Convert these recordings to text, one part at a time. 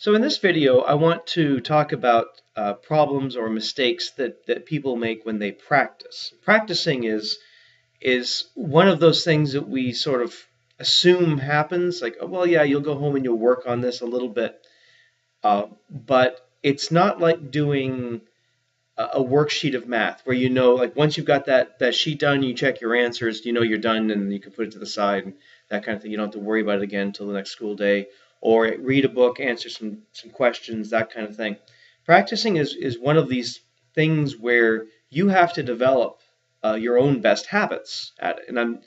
So in this video, I want to talk about problems or mistakes that people make when they practice. Practicing is one of those things that we sort of assume happens, like, oh, well, yeah, you'll go home and you'll work on this a little bit, but it's not like doing a worksheet of math where like once you've got that sheet done, you check your answers, you're done, and you can put it to the side and that kind of thing. You don't have to worry about it again until the next school day, or read a book, answer some questions, that kind of thing. Practicing is one of these things where you have to develop your own best habits at it. And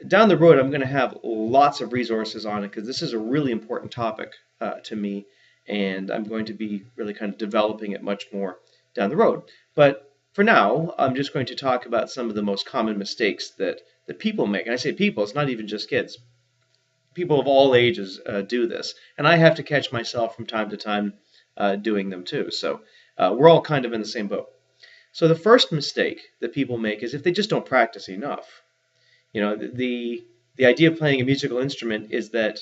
down the road, I'm going to have lots of resources on it because this is a really important topic to me, and I'm going to be really kind of developing it much more down the road. But for now, I'm just going to talk about some of the most common mistakes that people make. And I say people, it's not even just kids. People of all ages do this. And I have to catch myself from time to time doing them too. So we're all kind of in the same boat. So the first mistake that people make is if they just don't practice enough. The idea of playing a musical instrument is that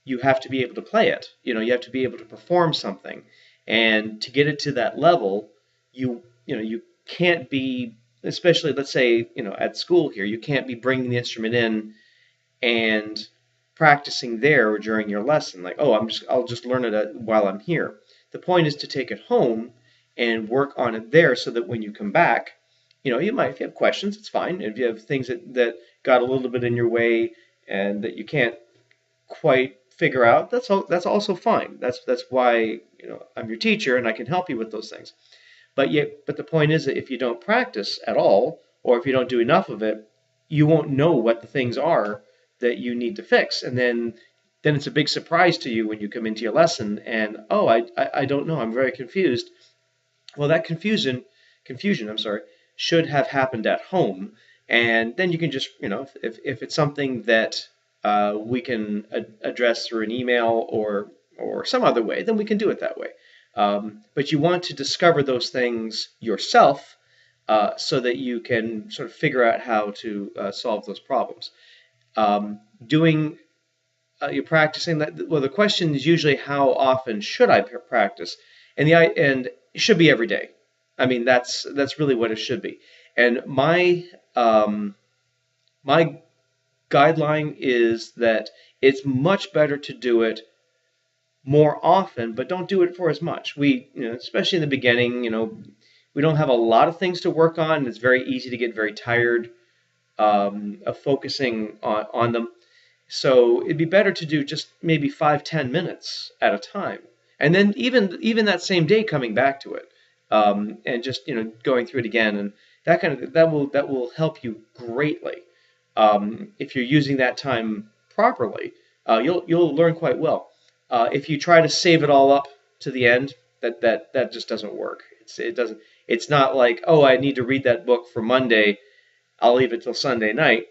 you have to be able to play it. You have to be able to perform something. And to get it to that level, you can't be, especially let's say at school here, you can't be bringing the instrument in and practicing there during your lesson, like, oh, I'll just learn it while I'm here. The point is to take it home and work on it there so that when you come back, you might, if you have questions, it's fine. If you have things that got a little bit in your way and that you can't quite figure out, that's also fine. That's why I'm your teacher and I can help you with those things. But the point is that if you don't practice at all, or if you don't do enough of it, you won't know what the things are that you need to fix, and then it's a big surprise to you when you come into your lesson and, oh, I don't know, I'm very confused. Well, that confusion, I'm sorry, should have happened at home, and then you can just, if it's something that we can address through an email or some other way, then we can do it that way. But you want to discover those things yourself so that you can sort of figure out how to solve those problems. You're practicing that. Well, the question is usually how often should I practice, and it should be every day. I mean, that's really what it should be. And my guideline is that it's much better to do it more often, but don't do it for as much. Especially in the beginning, we don't have a lot of things to work on, and it's very easy to get very tired of focusing on them. So it'd be better to do just maybe 5-10 minutes at a time, and then even that same day coming back to it, and just going through it again, and that will help you greatly. If you're using that time properly, you'll learn quite well. If you try to save it all up to the end, that just doesn't work. It's not like, oh, I need to read that book for Monday, I'll leave it till Sunday night.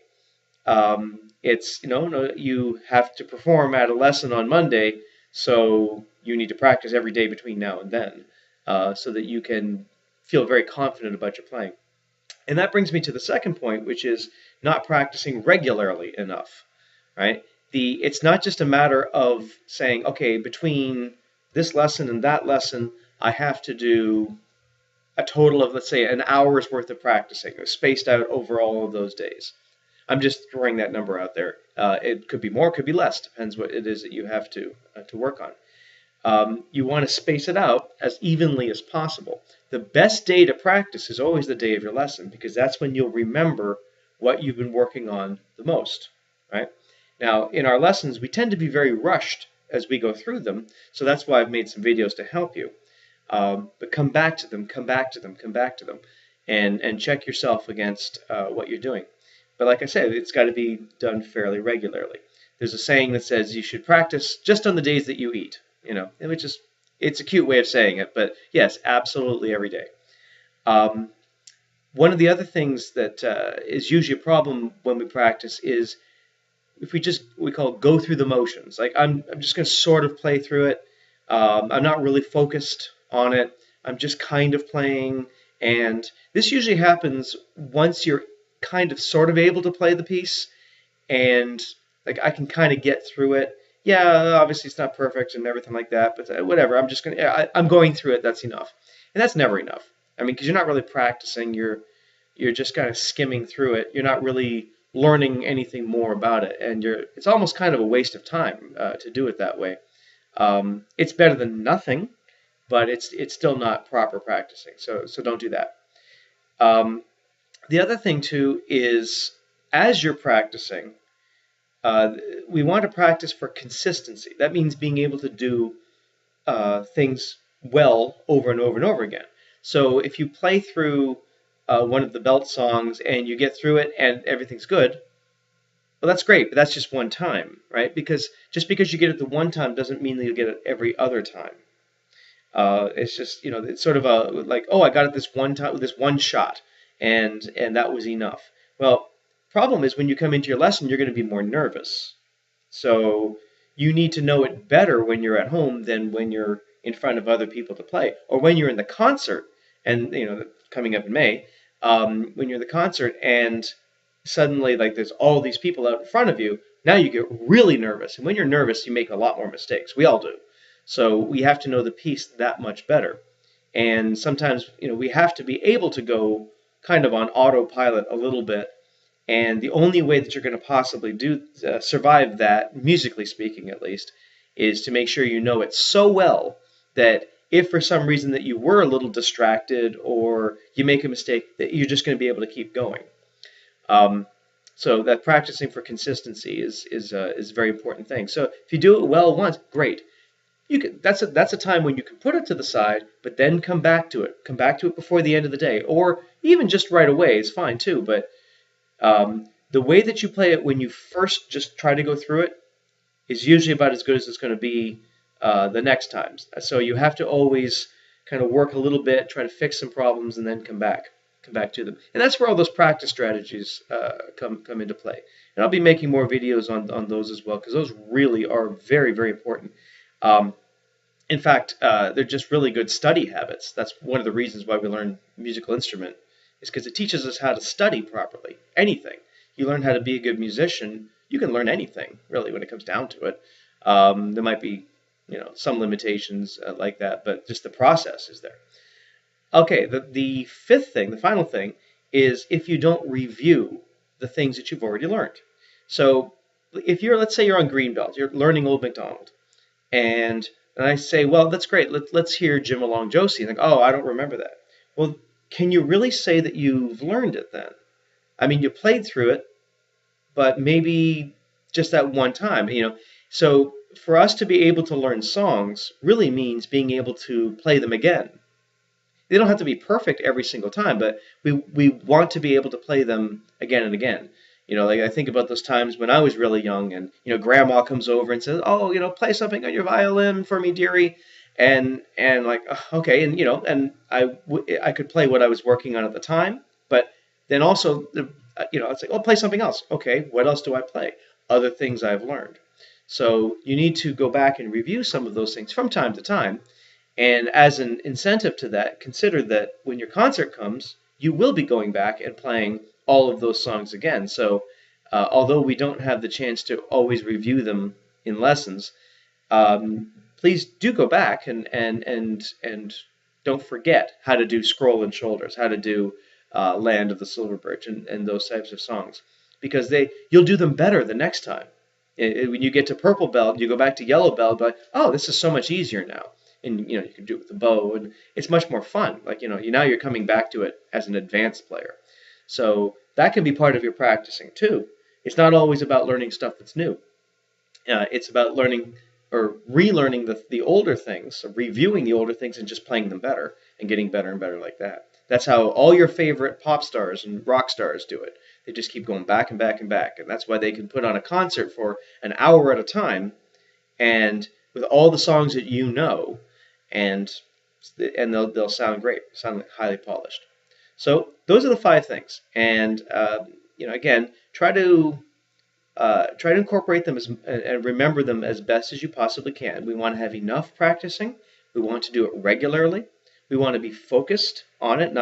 It's no, you have to perform at a lesson on Monday, so you need to practice every day between now and then, so that you can feel very confident about your playing. And that brings me to the second point, which is not practicing regularly enough, right? It's not just a matter of saying, okay, between this lesson and that lesson, I have to do a total of, let's say, an hour's worth of practicing, spaced out over all of those days. I'm just throwing that number out there. It could be more, could be less, depends what it is that you have to work on. You want to space it out as evenly as possible. The best day to practice is always the day of your lesson, because that's when you'll remember what you've been working on the most, right? Now, in our lessons, we tend to be very rushed as we go through them, so that's why I've made some videos to help you. But come back to them, and check yourself against what you're doing. But like I said, it's got to be done fairly regularly. There's a saying that says you should practice just on the days that you eat. It's a cute way of saying it, but yes, absolutely every day. One of the other things that is usually a problem when we practice is if we call it go through the motions. Like I'm just going to sort of play through it. I'm not really focused on it. I'm just kind of playing, and this usually happens once you're kind of sort of able to play the piece, and like I can kind of get through it, yeah, obviously it's not perfect and everything like that, but whatever. I'm just gonna, yeah, I'm going through it. That's enough, and that's never enough. I mean, because you're not really practicing. You're just kind of skimming through it. You're not really learning anything more about it, and it's almost kind of a waste of time to do it that way. It's better than nothing, but it's still not proper practicing. So don't do that. Um, the other thing too is as you're practicing, uh, we want to practice for consistency. That means being able to do things well over and over and over again. So if you play through one of the belt songs and you get through it and everything's good, well, that's great, but that's just one time, right? Because just because you get it the one time doesn't mean that you'll get it every other time. It's just, it's sort of a like, oh, I got it this one time, this one shot, and that was enough. Well, problem is when you come into your lesson, you're going to be more nervous. So you need to know it better when you're at home than when you're in front of other people to play, or when you're in the concert, and coming up in May, when you're in the concert and suddenly like there's all these people out in front of you. Now you get really nervous, and when you're nervous, you make a lot more mistakes. We all do. So we have to know the piece that much better. And sometimes, we have to be able to go kind of on autopilot a little bit. And the only way that you're going to possibly survive that, musically speaking at least, is to make sure you know it so well that if for some reason that you were a little distracted or you make a mistake, that you're just going to be able to keep going. Um, so that practicing for consistency is a very important thing. So if you do it well once, great. That's a time when you can put it to the side, but then come back to it. Come back to it before the end of the day, or even just right away is fine too. But the way that you play it when you first just try to go through it is usually about as good as it's going to be the next times. So you have to always kind of work a little bit, try to fix some problems, and then come back to them. And that's where all those practice strategies come into play. And I'll be making more videos on those as well, because those really are very, very important. In fact, they're just really good study habits. That's one of the reasons why we learn musical instrument, is because it teaches us how to study properly. Anything. You learn how to be a good musician, you can learn anything, really, when it comes down to it. There might be, some limitations like that, but just the process is there. Okay, the fifth thing, the final thing, is if you don't review the things that you've already learned. So if let's say you're on Greenbelt, you're learning Old MacDonald, and I say, well, that's great. Let's hear Jim Along Josie. And like, oh, I don't remember that. Well, can you really say that you've learned it then? I mean, you played through it, but maybe just that one time, So for us to be able to learn songs really means being able to play them again. They don't have to be perfect every single time, but we want to be able to play them again and again. Like I think about those times when I was really young, and Grandma comes over and says, "Oh, play something on your violin for me, dearie," and like, okay, and and I could play what I was working on at the time, but then also it's like, oh, play something else. Okay, what else do I play? Other things I've learned. So you need to go back and review some of those things from time to time. And as an incentive to that, consider that when your concert comes, you will be going back and playing all of those songs again. So although we don't have the chance to always review them in lessons, please do go back and don't forget how to do Scroll and Shoulders, how to do Land of the Silver Birch, and those types of songs, because you'll do them better the next time. When you get to Purple Belt, you go back to Yellow Belt, but oh, this is so much easier now. And you can do it with the bow, and it's much more fun. Like now you're coming back to it as an advanced player, so that can be part of your practicing too. It's not always about learning stuff that's new. It's about learning or relearning the older things, so reviewing the older things and just playing them better and getting better and better like that. That's how all your favorite pop stars and rock stars do it. They just keep going back and back and back, and that's why they can put on a concert for an hour at a time, and with all the songs that and they'll sound great, sound highly polished. So those are the 5 things, and again, try to incorporate them and remember them as best as you possibly can. We want to have enough practicing. We want to do it regularly. We want to be focused on it,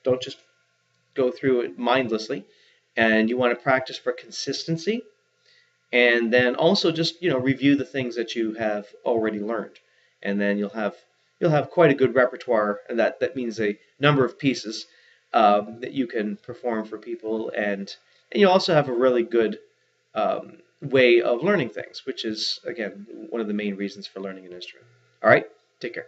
don't just go through it mindlessly. And you want to practice for consistency. and then also just review the things that you have already learned, and then you'll have quite a good repertoire, and that means a number of pieces that you can perform for people, and you also have a really good way of learning things, which is again one of the main reasons for learning an instrument. All right, take care.